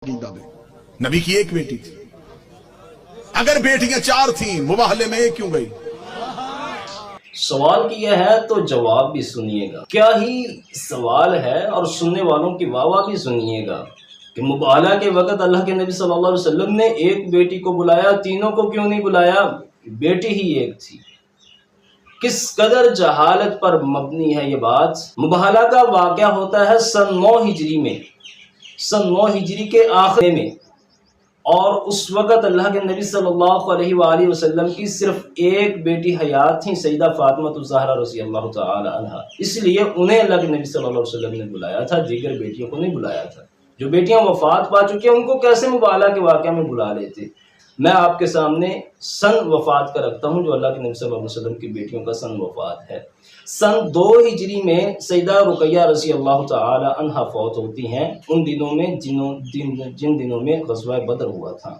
अकीदा में नबी की एक बेटी थी। अगर बेटियां चार थीं मुबाहले में एक क्यों गई? सवाल किया है तो जवाब भी सुनिएगा। क्या ही सवाल है और सुनने वालों की वाह भी सुनिएगा कि मुबाला के वक़्त अल्लाह के नबी सल्लल्लाहु अलैहि वसल्लम ने एक बेटी को बुलाया, तीनों को क्यों नहीं बुलाया? बेटी ही एक थी। किस कदर जहालत पर मबनी है ये बात। मुबाला का वाक़या होता है सन 9 हिजरी में, सन 9 हिजरी के आखिर में, और उस वक़्त अल्लाह के नबी सल्लल्लाहु अलैहि वसल्लम की सिर्फ एक बेटी हयात थी, सैयदा फातिमा ज़हरा रज़ियल्लाहु तआला अन्हा। इसलिए उन्हें अल्लाह के नबी सल्लल्लाहु अलैहि वसल्लम ने बुलाया था, दीगर बेटियों को नहीं बुलाया था। जो बेटियां वफ़ात पा चुकी हैं उनको कैसे मुबाला के वाक़या में बुला लेते। मैं आपके सामने सन वफ़ात का रखता हूँ, जो अल्लाह के नबी सल्लल्लाहु अलैहि वसल्लम की बेटियों का सन वफ़ात है। सन 2 हिजरी में सैयदा रुक़ैया रज़ियल्लाहु तआला अन्हा फौत होती हैं, उन दिनों में जिन दिनों में ग़ज़वा बदर हुआ था।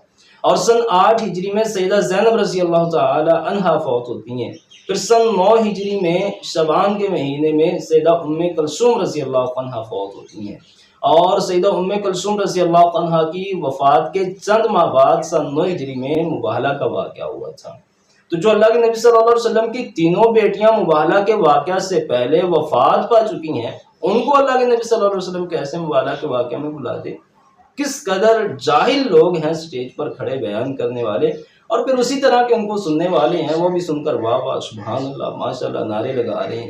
और सन 8 हिजरी में सैयदा ज़ैनब रज़ियल्लाहु तआला अन्हा फौत होती हैं। फिर सन 9 हिजरी में शबान के महीने में सैयदा उम्मे कुलसूम रज़ियल्लाहु अन्हा फौत होती हैं। और सैयदा उम्मे कुलसूम रज़ियल्लाहु अन्हा की वफ़ात के चंद माह बाद सन 9 हिजरी में मुबाहला का वाक़या हुआ था। तो जो अल्लाह के नबी सल्लल्लाहु अलैहि वसल्लम की तीनों बेटियां मुबाहला के वाक़या से पहले वफ़ात पा चुकी हैं, उनको अल्लाह के नबी सल्लल्लाहु अलैहि वसल्लम कैसे मुबाहला के वाक़या में बुला दे। किस कदर जाहिल लोग हैं स्टेज पर खड़े बयान करने वाले, और फिर उसी तरह के उनको सुनने वाले हैं, वो भी सुनकर वाह वाह सुभान अल्लाह माशाअल्लाह नारे लगा रहे हैं।